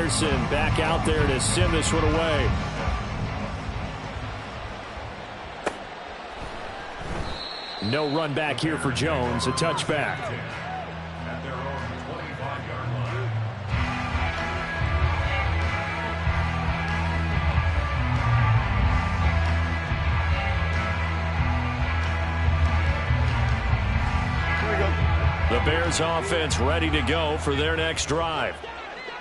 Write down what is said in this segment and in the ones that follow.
Anderson back out there to send this one away. No run back here for Jones. A touchback. At their own 25-yard line. The Bears offense ready to go for their next drive.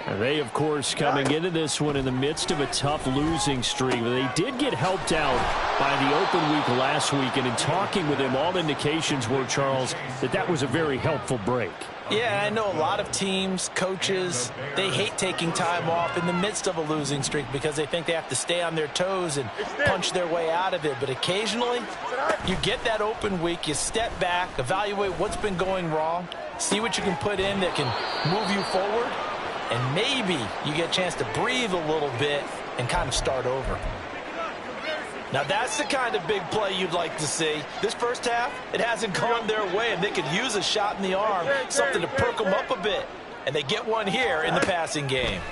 And they, of course, coming into this one in the midst of a tough losing streak. They did get helped out by the open week last week, and in talking with him, all indications were, Charles, that was a very helpful break. Yeah, I know a lot of teams, coaches, they hate taking time off in the midst of a losing streak because they think they have to stay on their toes and punch their way out of it. But occasionally, you get that open week, you step back, evaluate what's been going wrong, see what you can put in that can move you forward, and maybe you get a chance to breathe a little bit and kind of start over. Now that's the kind of big play you'd like to see. This first half, it hasn't gone their way, and they could use a shot in the arm, something to perk them up a bit. And they get one here in the passing game.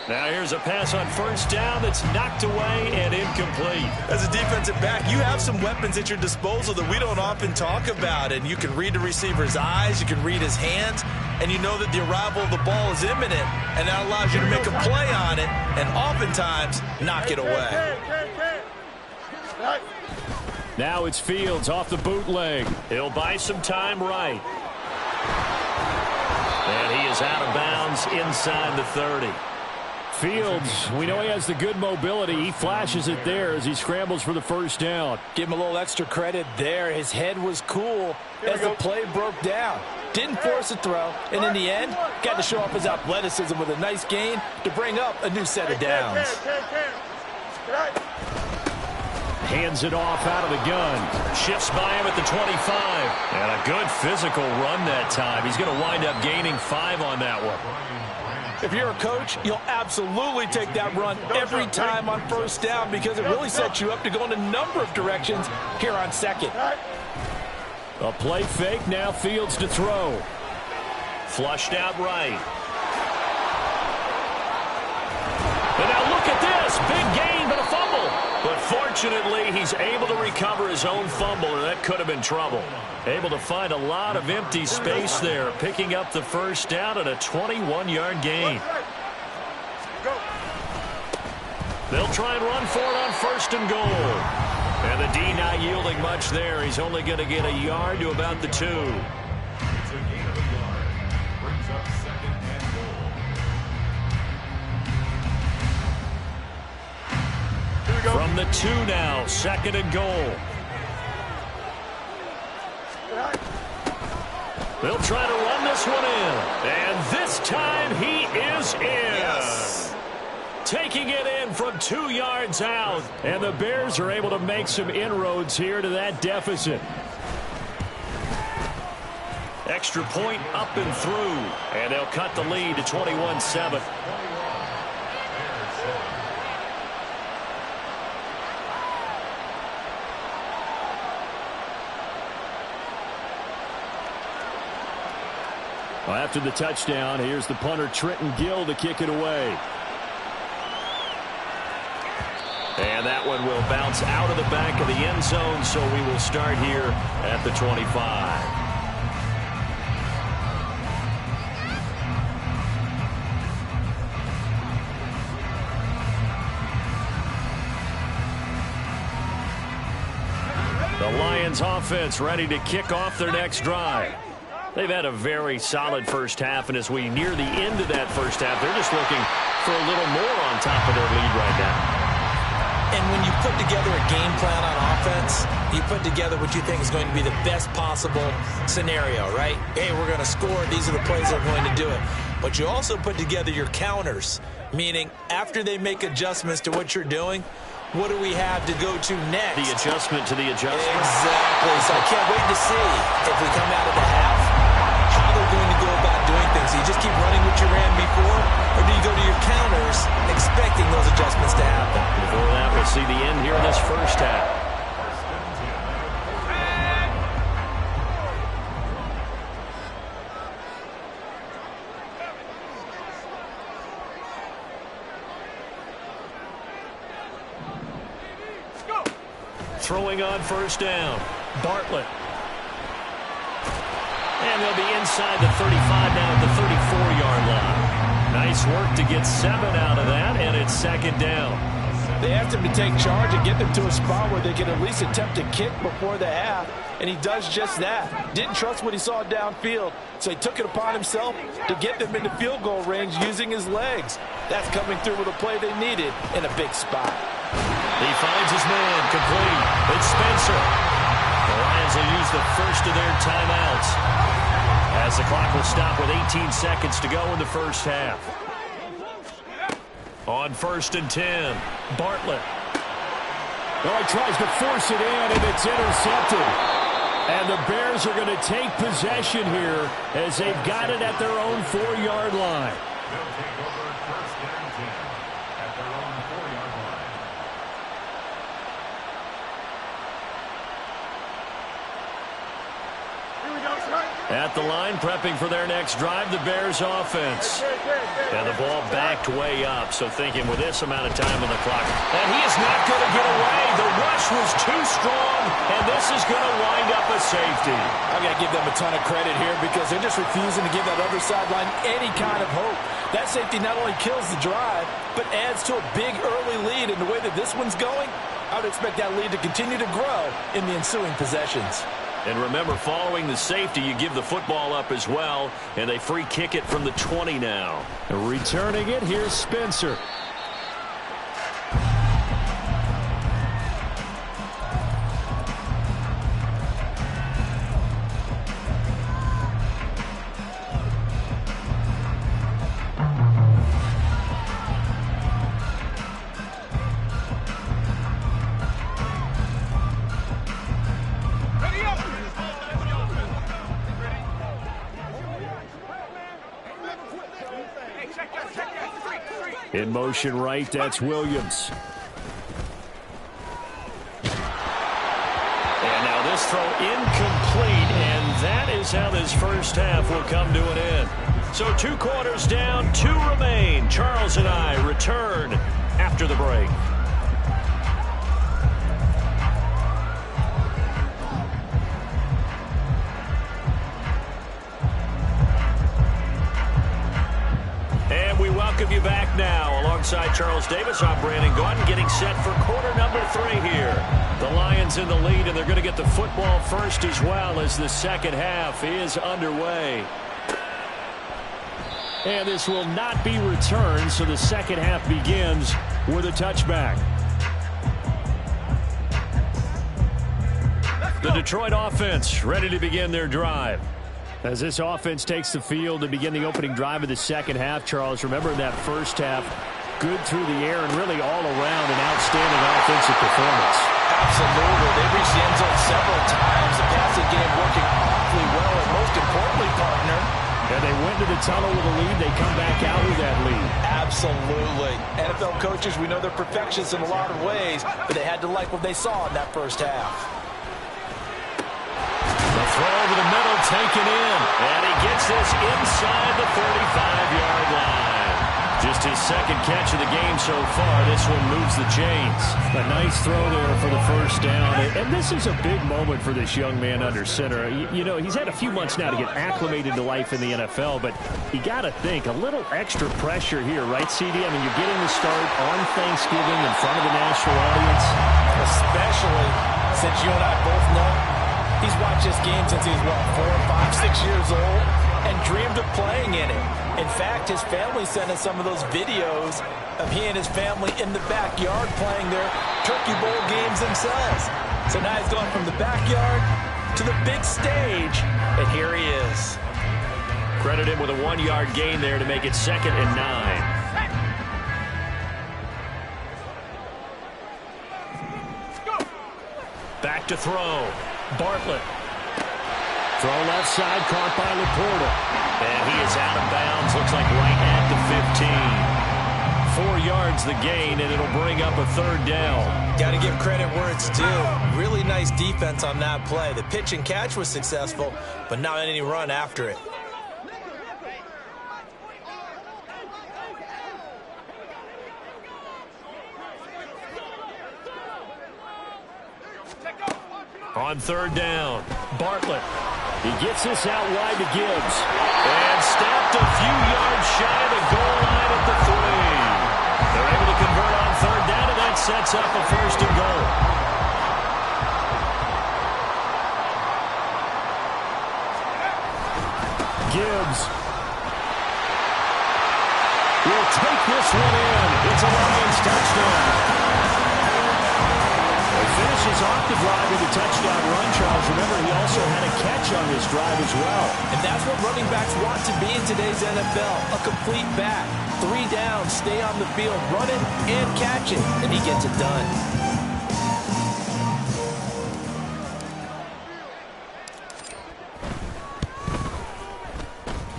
Now here's a pass on first down that's knocked away and incomplete. As a defensive back, you have some weapons at your disposal that we don't often talk about. And you can read the receiver's eyes, you can read his hands, and you know that the arrival of the ball is imminent, and that allows you to make a play on it and oftentimes knock it away. Now it's Fields off the bootleg. He'll buy some time right. And he is out of bounds inside the 30. Fields, we know he has the good mobility. He flashes it there as he scrambles for the first down. Give him a little extra credit there. His head was cool as the play broke down. Didn't force a throw, and in the end, got to show off his athleticism with a nice gain to bring up a new set of downs. Hands it off out of the gun. Shifts by him at the 25. And a good physical run that time. He's going to wind up gaining 5 on that one. If you're a coach, you'll absolutely take that run every time on first down because it really sets you up to go in a number of directions here on second. A play fake, now Fields to throw. Flushed out right. And now look at this. Big gain, but a fumble. But fortunately, he's able to recover his own fumble, and that could have been trouble. Able to find a lot of empty space there, picking up the first down at a 21-yard gain. They'll try and run for it on first and goal. And the D not yielding much there. He's only going to get a yard to about the 2. It's a gain of a yard. Brings up second and goal. From the 2 now, second and goal. They'll try to run this one in. And this time he is in. Yes. Taking it in from 2 yards out. And the Bears are able to make some inroads here to that deficit. Extra point up and through. And they'll cut the lead to 21-7. Well, after the touchdown, here's the punter Trenton Gill to kick it away. And that one will bounce out of the back of the end zone, so we will start here at the 25. The Lions offense ready to kick off their next drive. They've had a very solid first half, and as we near the end of that first half, they're just looking for a little more on top of their lead right now. And when you put together a game plan on offense, you put together what you think is going to be the best possible scenario, right? Hey, we're going to score. These are the plays that are going to do it. But you also put together your counters, meaning after they make adjustments to what you're doing, what do we have to go to next? The adjustment to the adjustment. Exactly. So I can't wait to see if we come out of the half, how they're going to go about doing things. Do you just keep running what you ran before, or do you go to your counters expecting those adjustments to happen? Before that, we'll see the end here in this first half. throwing on first down. Bartlett. And they'll be inside the 35 now at the 34-yard line. Nice work to get 7 out of that, and it's second down. They asked him to take charge and get them to a spot where they can at least attempt to kick before the half, and he does just that. Didn't trust what he saw downfield, so he took it upon himself to get them into field goal range using his legs. That's coming through with a play they needed in a big spot. He finds his man, complete. It's Spencer. The Lions will use the first of their timeouts as the clock will stop with 18 seconds to go in the first half. On 1st and 10, Bartlett. Well, he tries to force it in, and it's intercepted. And the Bears are going to take possession here as they've got it at their own 4-yard line. They'll take over 1st and 10 at their own 4-yard line. At the line, prepping for their next drive, the Bears offense. And the ball backed way up, so thinking with this amount of time on the clock. And he is not going to get away. The rush was too strong, and this is going to wind up a safety. I've got to give them a ton of credit here because they're just refusing to give that other sideline any kind of hope. That safety not only kills the drive, but adds to a big early lead. In the way that this one's going, I would expect that lead to continue to grow in the ensuing possessions. And remember, following the safety, you give the football up as well, and they free kick it from the 20 now. Returning it, here's Spencer. In motion right, that's Williams. And now this throw incomplete, and that is how this first half will come to an end. So 2 quarters down, 2 remain. Charles and I return after the break. And we welcome you back now. Alongside Charles Davis, I'm Brandon Gaudin, getting set for quarter number 3 here. The Lions in the lead, and they're going to get the football first as well as the second half is underway. And this will not be returned, so the second half begins with a touchback. The Detroit offense ready to begin their drive. As this offense takes the field to begin the opening drive of the second half, Charles, remember in that first half, good through the air and really all around an outstanding offensive performance. Absolutely. They've reached the end zone several times. The passing game working awfully well, and most importantly, partner. And they went to the tunnel with a lead. They come back out with that lead. Absolutely. NFL coaches, we know they're perfectionists in a lot of ways, but they had to like what they saw in that first half. The throw over the middle taken in, and he gets this inside the 35-yard line. Just his second catch of the game so far. This one moves the chains. A nice throw there for the first down. And this is a big moment for this young man under center. You know, he's had a few months now to get acclimated to life in the NFL, but you got to think a little extra pressure here, right, CD? I mean, you're getting the start on Thanksgiving in front of the national audience. Especially since you and I both know he's watched this game since he was, what, 4, 5, 6 years old and dreamed of playing in it. In fact, his family sent us some of those videos of he and his family in the backyard playing their Turkey Bowl games themselves. So now he's gone from the backyard to the big stage, and here he is. Credit him with a 1-yard gain there to make it 2nd and 9. Back to throw. Bartlett. Throw left side, caught by Laporta. And he is out of bounds. Looks like right at the 15. 4 yards the gain, and it'll bring up a 3rd down. Got to give credit where it's due. Really nice defense on that play. The pitch and catch was successful, but not any run after it. on third down. Bartlett. He gets this out wide to Gibbs. And stopped a few yards shy of the goal line at the 3. They're able to convert on third down, and that sets up a first and goal. Gibbs will take this one in. It's a Lions touchdown. He finishes off the drive with a touchdown run, Charles. Remember, he also had a catch on this drive as well. And that's what running backs want to be in today's NFL, a complete back. 3 downs, stay on the field, run it and catch it, and he gets it done.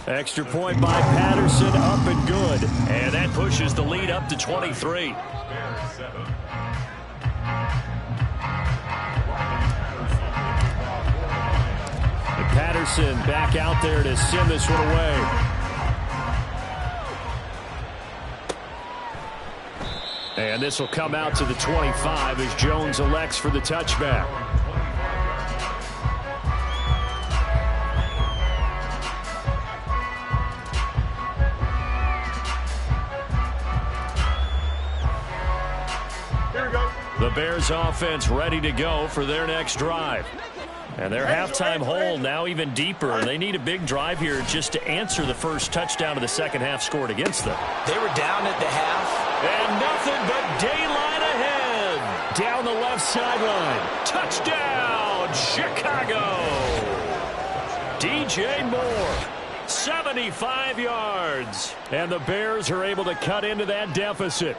Extra point by Patterson, up and good. And that pushes the lead up to 23. Patterson back out there to send this one away. And this will come out to the 25 as Jones elects for the touchback. The Bears offense ready to go for their next drive. And their halftime hole now even deeper. They need a big drive here just to answer the first touchdown of the second half scored against them. They were down at the half. And nothing but daylight ahead. Down the left sideline. Touchdown, Chicago. DJ Moore, 75 yards. And the Bears are able to cut into that deficit.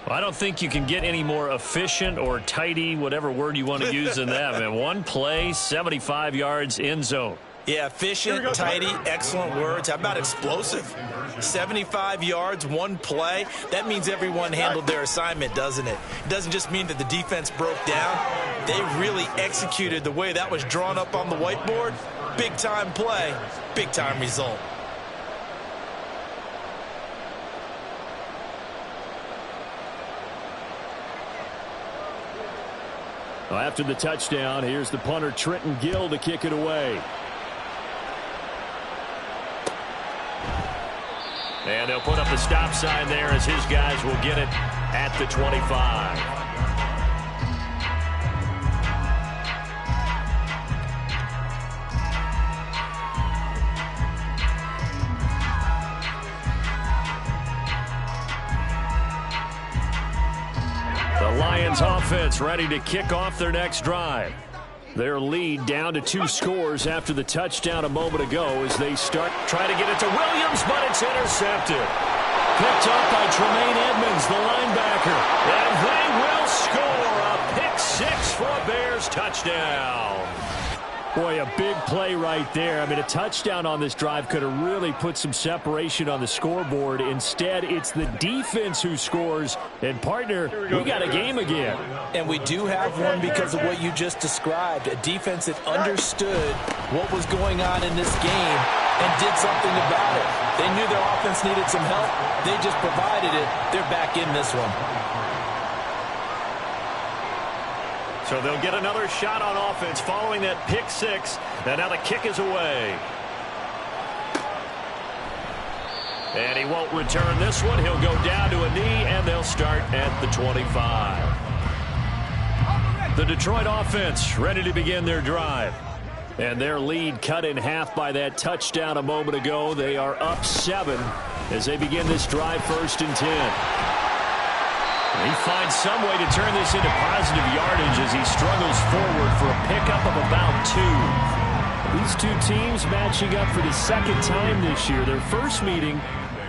I don't think you can get any more efficient or tidy, whatever word you want to use in that. Man, one play, 75 yards, end zone. Yeah, efficient, tidy, excellent words. How about explosive? 75 yards, one play. That means everyone handled their assignment, doesn't it? It doesn't just mean that the defense broke down. They really executed the way that was drawn up on the whiteboard. Big-time play, big-time result. Well, after the touchdown, here's the punter Trenton Gill to kick it away. And they'll put up the stop sign there as his guys will get it at the 25. Lions offense ready to kick off their next drive. Their lead down to 2 scores after the touchdown a moment ago as they start trying to get it to Williams, but it's intercepted. Picked up by Tremaine Edmonds, the linebacker. And they will score a pick 6 for a Bears touchdown. Boy, a big play right there. I mean, a touchdown on this drive could have really put some separation on the scoreboard. Instead, it's the defense who scores. And, partner, we got a game again. And we do have one because of what you just described. A defense that understood what was going on in this game and did something about it. They knew their offense needed some help. They just provided it. They're back in this one. So they'll get another shot on offense following that pick 6. And now the kick is away. And he won't return this one. He'll go down to a knee, and they'll start at the 25. The Detroit offense ready to begin their drive. And their lead cut in half by that touchdown a moment ago. They are up 7 as they begin this drive, 1st and 10. He finds some way to turn this into positive yardage as he struggles forward for a pickup of about 2. These two teams matching up for the second time this year. Their first meeting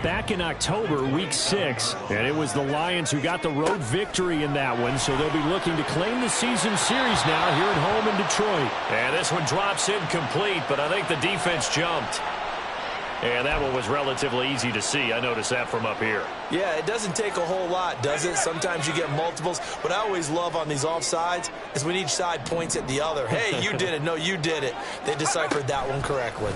back in October, week 6. And it was the Lions who got the road victory in that one. So they'll be looking to claim the season series now here at home in Detroit. And this one drops incomplete, but I think the defense jumped. And that one was relatively easy to see. I noticed that from up here. Yeah, it doesn't take a whole lot, does it? Sometimes you get multiples. What I always love on these offsides is when each side points at the other. Hey, you did it. No, you did it. They deciphered that one correctly.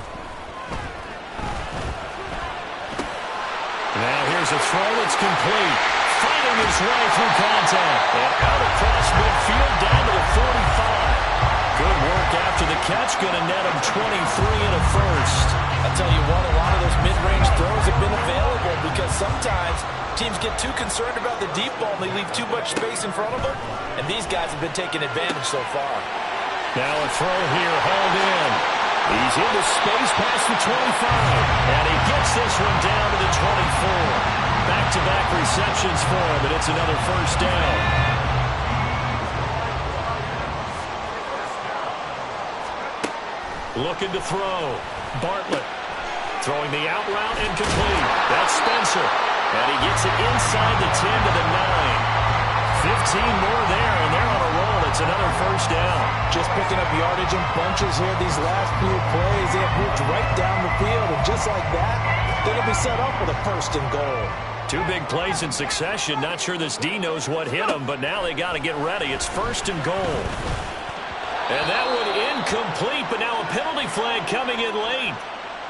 Now here's a throw that's complete. Finally fighting his way through contact. And out across midfield down to the 45. Good work after the catch. Going to net him 23 and a first. I'll tell you what, a lot of those mid-range throws have been available because sometimes teams get too concerned about the deep ball and they leave too much space in front of them. And these guys have been taking advantage so far. Now a throw here, hauled in. He's into space past the 25. And he gets this one down to the 24. Back-to-back receptions for him, and it's another first down. Looking to throw. Bartlett throwing the out route incomplete. That's Spencer. And he gets it inside the 10 to the 9. 15 more there, and they're on a roll. It's another first down. Just picking up yardage in bunches here these last few plays. They have moved right down the field, and just like that, they're going to be set up with a first and goal. Two big plays in succession. Not sure this D knows what hit him, but now they got to get ready. It's first and goal. And that one incomplete, but now a penalty flag coming in late.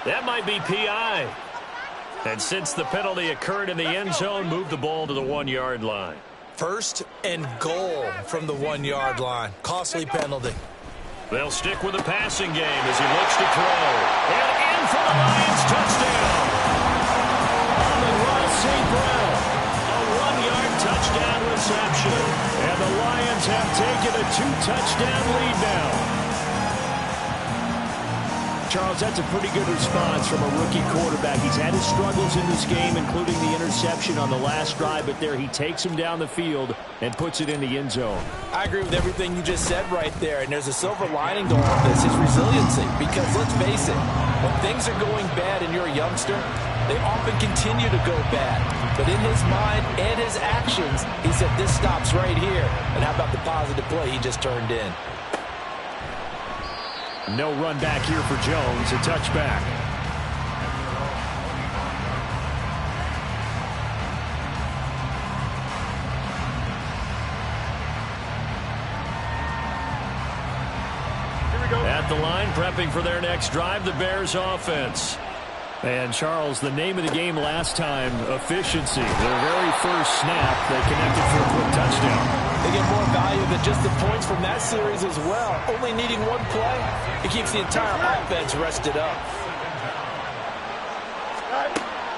That might be PI. And since the penalty occurred in the end zone, move the ball to the 1-yard line. First and goal from the 1-yard line. Costly penalty. They'll stick with the passing game as he looks to throw. And in for the Lions touchdown. Amon-Ra St. Brown. A 1-yard touchdown reception. And the Lions have taken a 2-touchdown lead now. Charles, that's a pretty good response from a rookie quarterback. He's had his struggles in this game, including the interception on the last drive, but there he takes him down the field and puts it in the end zone. I agree with everything you just said right there, and there's a silver lining to all of this, his resiliency. Because let's face it, when things are going bad and you're a youngster, they often continue to go bad. But in his mind and his actions, he said, this stops right here. And how about the positive play he just turned in? No run back here for Jones, a touchback. At the line, prepping for their next drive, the Bears offense. And, Charles, the name of the game last time, efficiency. Their very first snap, they connected for a quick touchdown. They get more value than just the points from that series as well. Only needing one play, it keeps the entire offense rested up.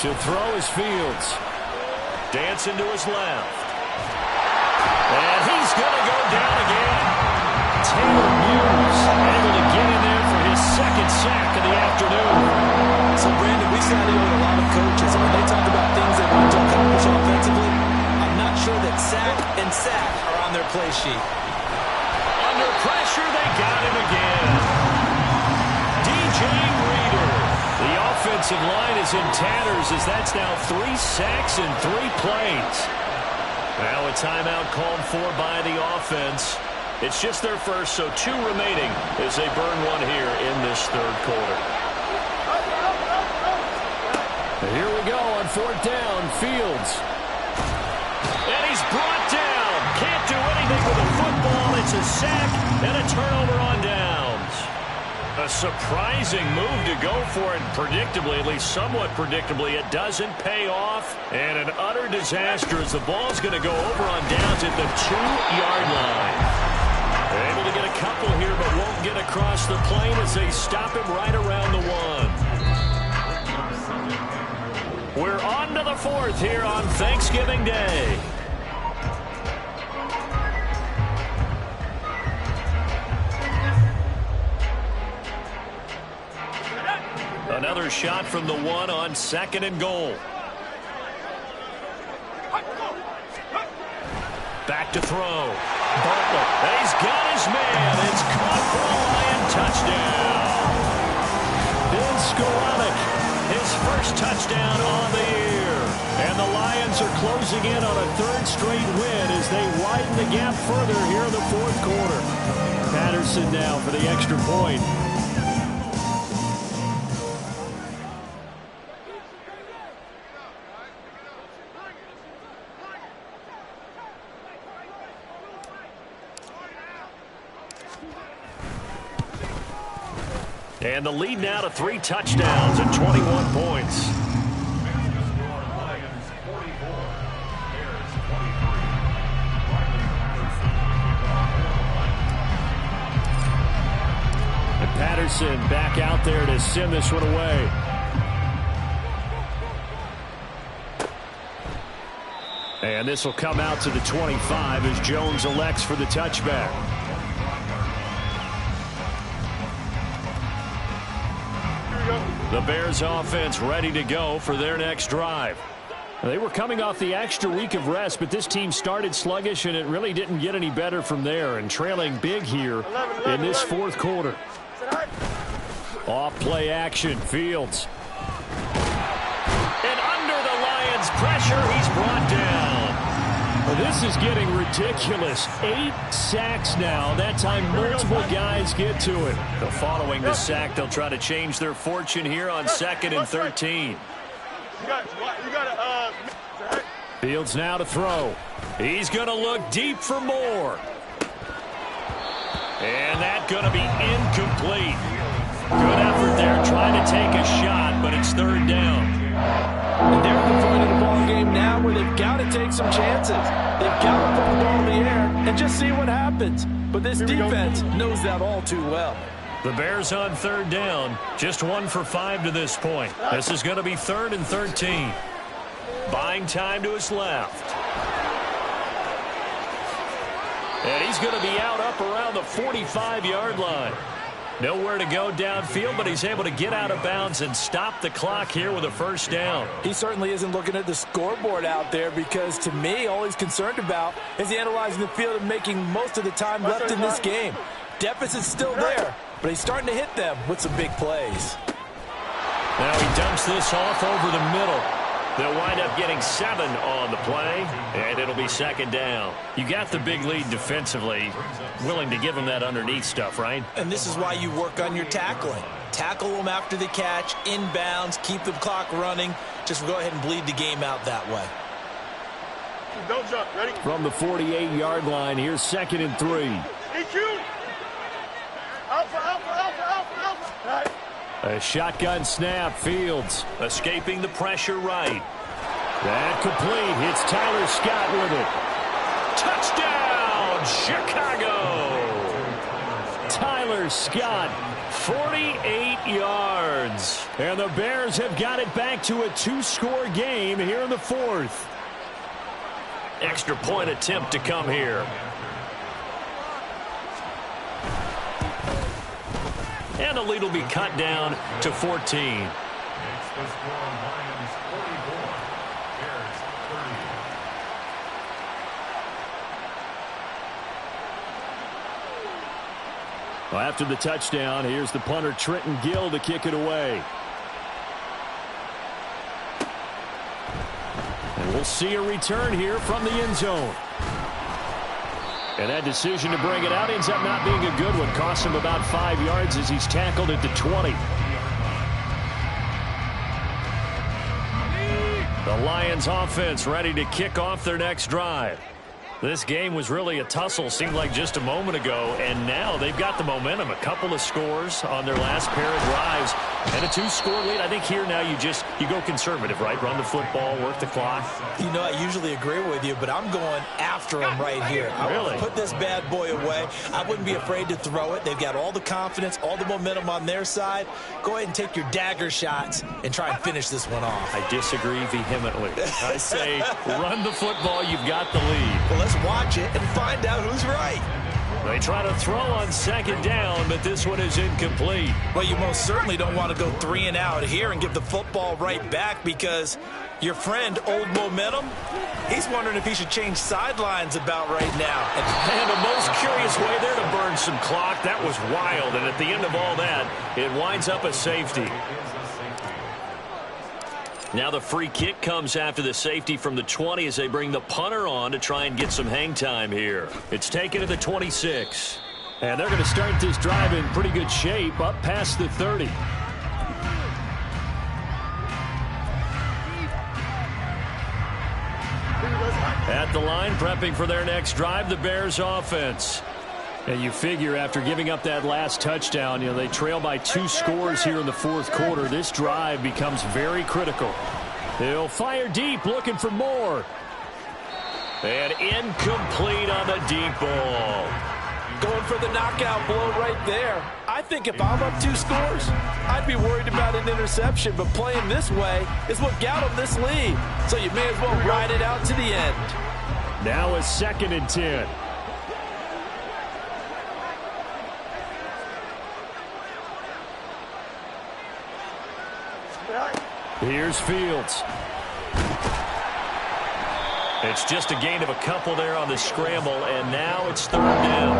To throw is Fields. Dancing to his left. And he's going to go down again. Taylor Muse able to get in there for his second sack of the afternoon. So, Brandon, we sound here with a lot of coaches, and when they talk about things they want to accomplish offensively, I'm not sure that sack and sack are on their play sheet. Under pressure, they got him again. DJ Reader. The offensive line is in tatters as that's now 3 sacks in 3 plays. Now a timeout called for by the offense. It's just their first, so 2 remaining as they burn one here in this third quarter. Here we go on 4th down, Fields. And he's brought down. Can't do anything with the football. It's a sack and a turnover on downs. A surprising move to go for it. Predictably, at least somewhat predictably, it doesn't pay off. And an utter disaster as the ball's going to go over on downs at the 2-yard line. They're able to get a couple here, but won't get across the plane as they stop him right around the 1. We're on to the 4th here on Thanksgiving Day. Another shot from the 1 on 2nd and goal. Back to throw. Bartlett. He's got his man. It's caught for a Lion touchdown. Ben Skowronek, his first touchdown on the year. And the Lions are closing in on a 3rd straight win as they widen the gap further here in the 4th quarter. Patterson now for the extra point. And the lead now to 3 touchdowns and 21 points. Lions 44, Bears 24. Patterson back out there to send this one away. And this will come out to the 25 as Jones elects for the touchback. The Bears offense ready to go for their next drive. They were coming off the extra week of rest, but this team started sluggish, and it really didn't get any better from there, and trailing big here in this fourth quarter. Off play action, Fields. And under the Lions' pressure, he's brought down. This is getting ridiculous. 8 sacks now. That time multiple guys get to it. Following the sack, they'll try to change their fortune here on 2nd and 13. Fields now to throw. He's going to look deep for more. And that's going to be incomplete. Good effort there trying to take a shot, but it's 3rd down. And they're at the point of the ball game now where they've got to take some chances. They've got to put the ball in the air and just see what happens. But this defense knows that all too well. The Bears on 3rd down, just 1 for 5 to this point. This is going to be 3rd and 13. Buying time to his left. And he's going to be out up around the 45-yard line. Nowhere to go downfield, but he's able to get out of bounds and stop the clock here with a 1st down. He certainly isn't looking at the scoreboard out there because, to me, all he's concerned about is analyzing the field and making most of the time left in this game. Deficit's still there, but he's starting to hit them with some big plays. Now he dumps this off over the middle. They'll wind up getting 7 on the play, and it'll be 2nd down. You got the big lead defensively. Willing to give them that underneath stuff, right? And this is why you work on your tackling. Tackle them after the catch, inbounds, keep the clock running. Just go ahead and bleed the game out that way. Don't jump. Ready? From the 48-yard line, here's 2nd and 3. EQ. Alpha. A shotgun snap, Fields escaping the pressure right. That complete. It's Tyler Scott with it. Touchdown, Chicago! Tyler Scott, 48 yards. And the Bears have got it back to a 2-score game here in the 4th. Extra point attempt to come here. And the lead will be cut down to 14. It's the score on Lions 44, Bears 30. Well, after the touchdown, here's the punter Trenton Gill to kick it away. And we'll see a return here from the end zone. And that decision to bring it out ends up not being a good one. Cost him about 5 yards as he's tackled at the 20. The Lions offense ready to kick off their next drive. This game was really a tussle, seemed like just a moment ago, and now they've got the momentum. A couple of scores on their last pair of drives, and a 2-score lead. I think here now you go conservative, right? Run the football, work the clock. You know, I usually agree with you, but I'm going after him right here. I want to put this bad boy away. I wouldn't be afraid to throw it. They've got all the confidence, all the momentum on their side. Go ahead and take your dagger shots and try and finish this one off. I disagree vehemently. I say run the football. You've got the lead. Well, let's watch it and find out who's right. They try to throw on 2nd down, but this one is incomplete. Well, you most certainly don't want to go 3 and out here and give the football right back because your friend, Old Momentum, he's wondering if he should change sidelines about right now. And the most curious way there to burn some clock. That was wild, and at the end of all that, it winds up a safety. Now the free kick comes after the safety from the 20 as they bring the punter on to try and get some hang time here. It's taken to the 26. And they're going to start this drive in pretty good shape up past the 30. At the line, prepping for their next drive, the Bears offense. And you figure after giving up that last touchdown, they trail by 2 scores here in the 4th quarter. This drive becomes very critical. They'll fire deep, looking for more. And incomplete on the deep ball. Going for the knockout blow right there. I think think if I'm up 2 scores, I'd be worried about an interception, but playing this way is what got them this lead. So you may as well ride it out to the end. Now a 2nd and 10. Here's Fields. It's just a gain of a couple there on the scramble, and now it's 3rd down.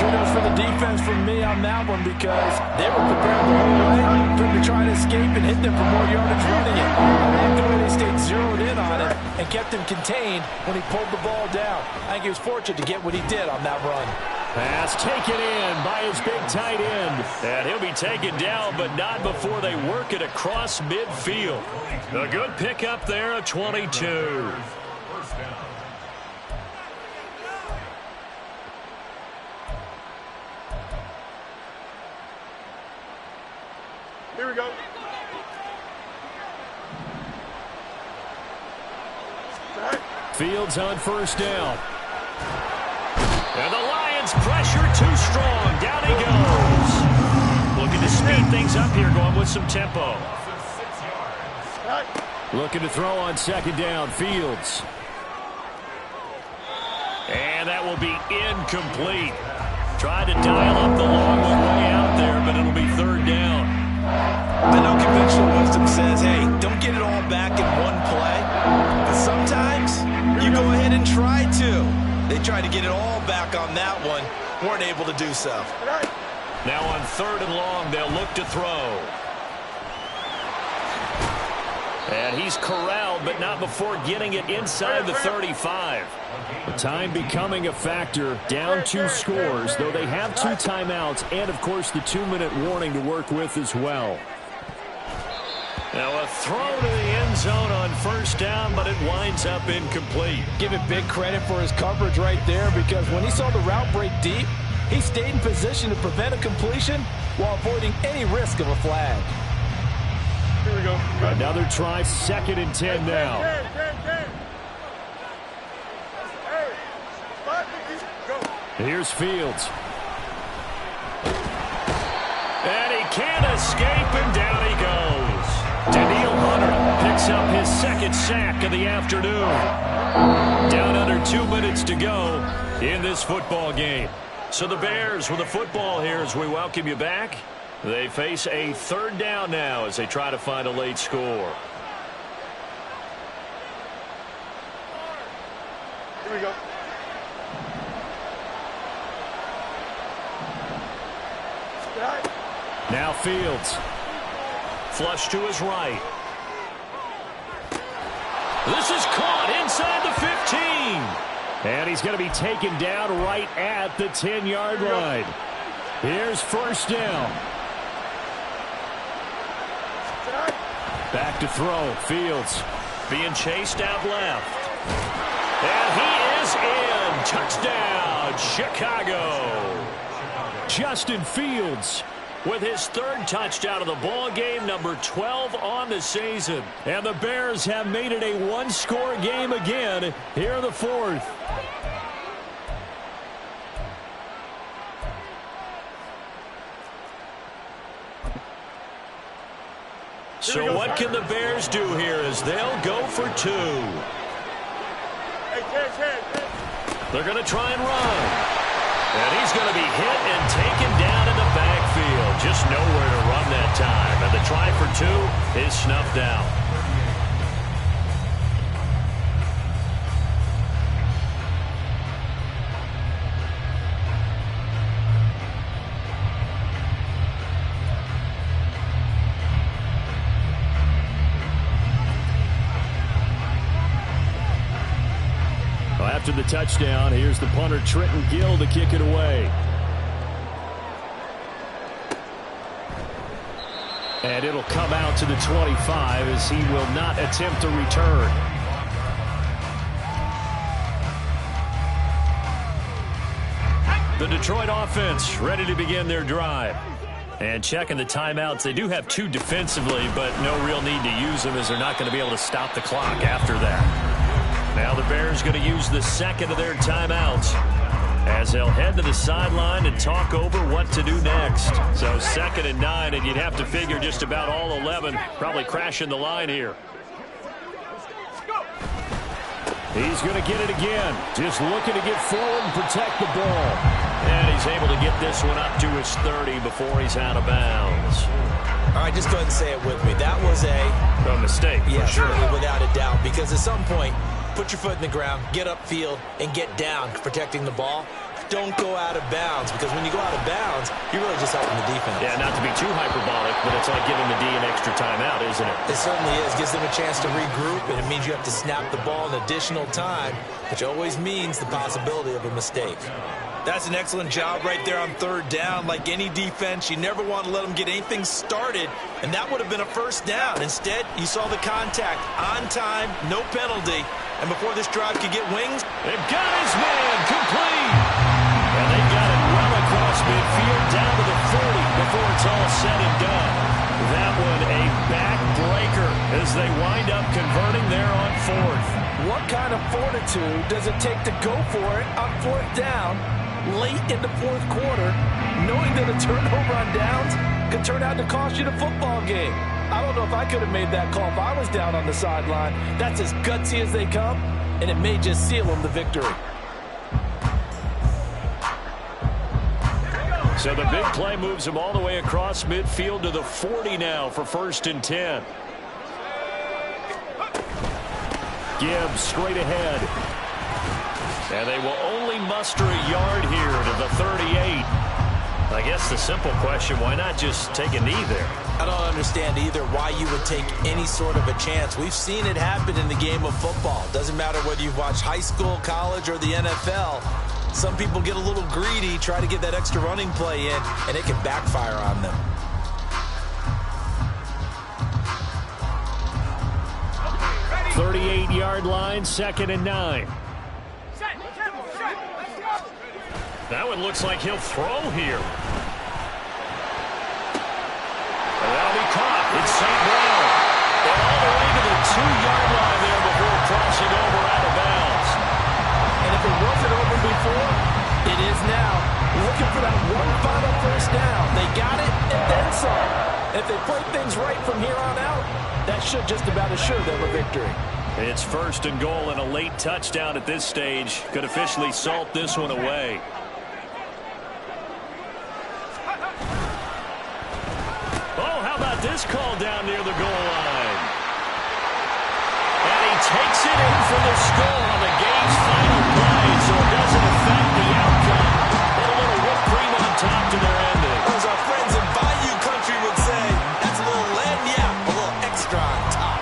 Kudos for the defense from me on that one because they were prepared the whole way for him to try to escape and hit them for more yardage running it. I like the way they stayed zeroed in on it and kept him contained when he pulled the ball down. I think he was fortunate to get what he did on that run. Pass taken in by his big tight end. And he'll be taken down, but not before they work it across midfield. A good pickup there, a 22. Here we go. Fields on 1st down. And the Lions pressure too strong. Down he goes. Looking to speed things up here, going with some tempo. Looking to throw on 2nd down. Fields. And that will be incomplete. Tried to dial up the long one way out there, but it'll be 3rd down. I know conventional wisdom says, hey, don't get it all back in one play. But sometimes you go ahead and try to. They tried to get it all back on that one. Weren't able to do so. Now on 3rd and long, they'll look to throw. And he's corralled, but not before getting it inside the 35. Time becoming a factor. Down 2 scores, though they have 2 timeouts and, of course, the 2-minute warning to work with as well. Now a throw to the end zone on 1st down, but it winds up incomplete. Give it big credit for his coverage right there because when he saw the route break deep, he stayed in position to prevent a completion while avoiding any risk of a flag. Here we go. Another try, 2nd and 10 now. Here's Fields. And he can't escape, and down he goes. Danielle Hunter picks up his 2nd sack of the afternoon. Down under 2 minutes to go in this football game. So the Bears with the football here as we welcome you back. They face a 3rd down now as they try to find a late score. Here we go. Now Fields. Flush to his right. This is caught inside the 15. And he's going to be taken down right at the 10-yard line. Here's 1st down. Back to throw. Fields. Being chased out left. And he is in. Touchdown, Chicago. Justin Fields with his 3rd touchdown of the ball game, number 12 on the season. And the Bears have made it a 1-score game again here in the 4th. So what can the Bears do here as they'll go for 2? They're going to try and run. And he's going to be hit and taken down in the backfield. Just nowhere to run that time. And the try for 2 is snuffed out. After the touchdown, here's the punter, Trenton Gill, to kick it away. And it'll come out to the 25 as he will not attempt to return. The Detroit offense ready to begin their drive. And checking the timeouts, they do have 2 defensively, but no real need to use them as they're not going to be able to stop the clock after that. Now the Bears going to use the 2nd of their timeouts. as they'll head to the sideline and talk over what to do next. So 2nd and 9, and you'd have to figure just about all 11 probably crashing the line here. He's going to get it again. Just looking to get forward and protect the ball. And he's able to get this one up to his 30 before he's out of bounds. All right, just go ahead and say it with me. That was a mistake. Yeah, sure, without a doubt. Because at some point, put your foot in the ground, get upfield, and get down protecting the ball. Don't go out of bounds, because when you go out of bounds, you're really just helping the defense. Yeah, not to be too hyperbolic, but it's like giving the D an extra timeout, isn't it? It certainly is. Gives them a chance to regroup, and it means you have to snap the ball in additional time, which always means the possibility of a mistake. That's an excellent job right there on 3rd down. Like any defense, you never want to let them get anything started, and that would have been a 1st down. Instead, you saw the contact on time, no penalty, and before this drive could get wings, they've got his man complete. And they got it well across midfield down to the 40 before it's all said and done. That one a backbreaker as they wind up converting there on 4th. What kind of fortitude does it take to go for it on 4th down late in the 4th quarter, knowing that a turnover on downs could turn out to cost you the football game? I don't know if I could have made that call if I was down on the sideline. That's as gutsy as they come, and it may just seal them the victory. So the big play moves him all the way across midfield to the 40 now for 1st and 10. Gibbs straight ahead. And they will only muster a yard here to the 38. I guess the simple question, why not just take a knee there? I don't understand either why you would take any sort of a chance. We've seen it happen in the game of football. Doesn't matter whether you've watched high school, college, or the NFL. Some people get a little greedy, try to get that extra running play in, and it can backfire on them. Ready. 38-yard line, 2nd and 9. That one looks like he'll throw here. And that'll be caught. It's St. Brown. And all the way to the 2-yard line there before crossing over out of bounds. And if it wasn't over before, it is now. Looking for that one final 1st down. They got it and then some. If they play things right from here on out, that should just about assure them a victory. It's 1st and goal and a late touchdown at this stage. Could officially salt this one away. Oh, how about this call down near the goal line? And he takes it in for the score on the game's final play, so it doesn't affect the outcome. And a little whipped cream on top to their ending. As our friends in Bayou Country would say, that's a little lagniappe, a little extra on top.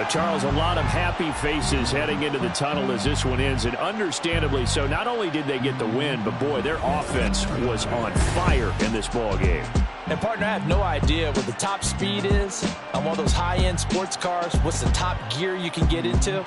Charles, a lot of happy faces heading into the tunnel as this one ends, and understandably so. Not only did they get the win, but boy, their offense was on fire in this ball game. And, partner, I have no idea what the top speed is on one of those high-end sports cars. What's the top gear you can get into?